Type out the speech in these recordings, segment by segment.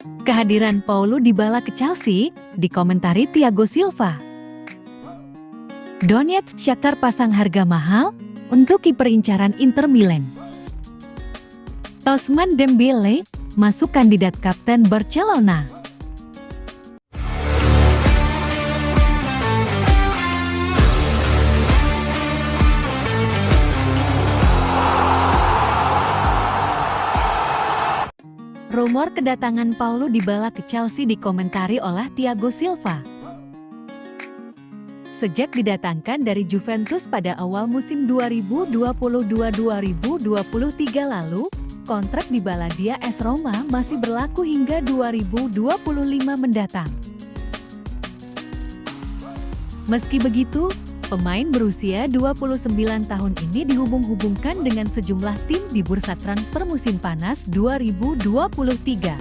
Kehadiran Paulo Dybala ke Chelsea dikomentari Thiago Silva. Donetsk Shakhtar pasang harga mahal untuk kiper incaran Inter Milan. Ousmane Dembele masuk kandidat kapten Barcelona. Rumor kedatangan Paulo Dybala ke Chelsea dikomentari oleh Thiago Silva. Sejak didatangkan dari Juventus pada awal musim 2022-2023 lalu, kontrak Dybala di AS Roma masih berlaku hingga 2025 mendatang. Meski begitu, pemain berusia 29 tahun ini dihubung-hubungkan dengan sejumlah tim di bursa transfer musim panas 2023.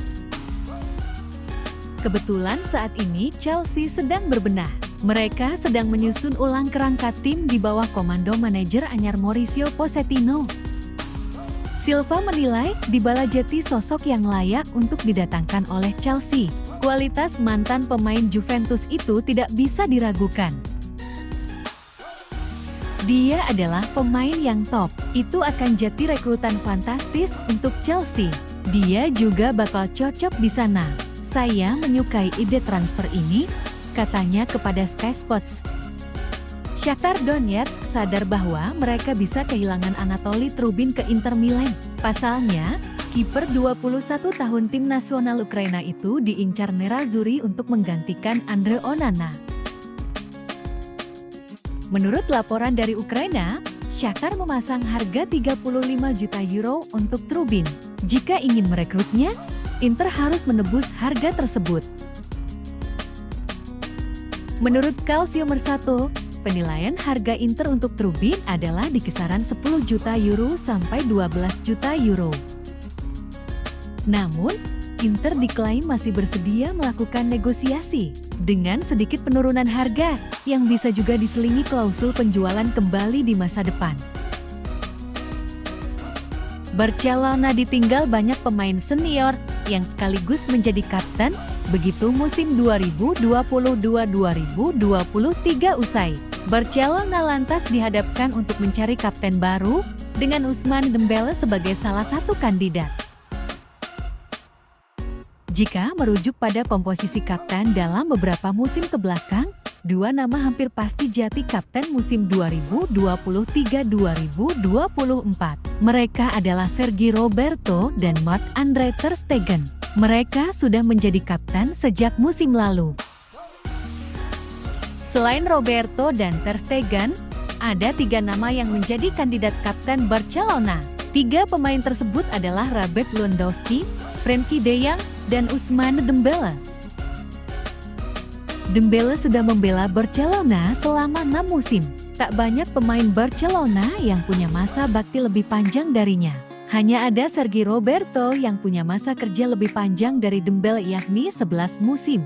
Kebetulan saat ini Chelsea sedang berbenah. Mereka sedang menyusun ulang kerangka tim di bawah komando manajer anyar Mauricio Pochettino. Silva menilai Dybala jadi sosok yang layak untuk didatangkan oleh Chelsea. Kualitas mantan pemain Juventus itu tidak bisa diragukan. Dia adalah pemain yang top, itu akan jadi rekrutan fantastis untuk Chelsea. Dia juga bakal cocok di sana. Saya menyukai ide transfer ini, katanya kepada Sky Sports. Shakhtar Donetsk sadar bahwa mereka bisa kehilangan Anatoly Trubin ke Inter Milan. Pasalnya, kiper 21 tahun tim nasional Ukraina itu diincar Nerazzurri untuk menggantikan Andre Onana. Menurut laporan dari Ukraina, Shakhtar memasang harga 35 juta euro untuk Trubin. Jika ingin merekrutnya, Inter harus menebus harga tersebut. Menurut Calcio Mercato, penilaian harga Inter untuk Trubin adalah di kisaran 10 juta euro sampai 12 juta euro. Namun, Inter diklaim masih bersedia melakukan negosiasi dengan sedikit penurunan harga yang bisa juga diselingi klausul penjualan kembali di masa depan. Barcelona ditinggal banyak pemain senior yang sekaligus menjadi kapten begitu musim 2022-2023 usai. Barcelona lantas dihadapkan untuk mencari kapten baru dengan Ousmane Dembele sebagai salah satu kandidat. Jika merujuk pada komposisi kapten dalam beberapa musim kebelakang, dua nama hampir pasti jadi kapten musim 2023-2024. Mereka adalah Sergi Roberto dan Marc-Andre ter Stegen. Mereka sudah menjadi kapten sejak musim lalu. Selain Roberto dan ter Stegen, ada 3 nama yang menjadi kandidat kapten Barcelona. 3 pemain tersebut adalah Robert Lewandowski, Frenkie de Jong, dan Ousmane Dembele. Dembele sudah membela Barcelona selama 6 musim. Tak banyak pemain Barcelona yang punya masa bakti lebih panjang darinya. Hanya ada Sergi Roberto yang punya masa kerja lebih panjang dari Dembele yakni 11 musim.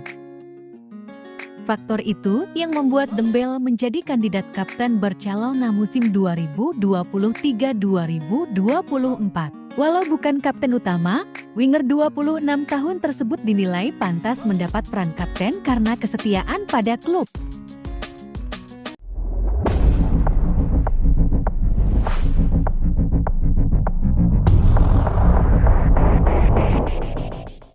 Faktor itu yang membuat Dembele menjadi kandidat kapten Barcelona musim 2023-2024. Walau bukan kapten utama, winger 26 tahun tersebut dinilai pantas mendapat peran kapten karena kesetiaan pada klub.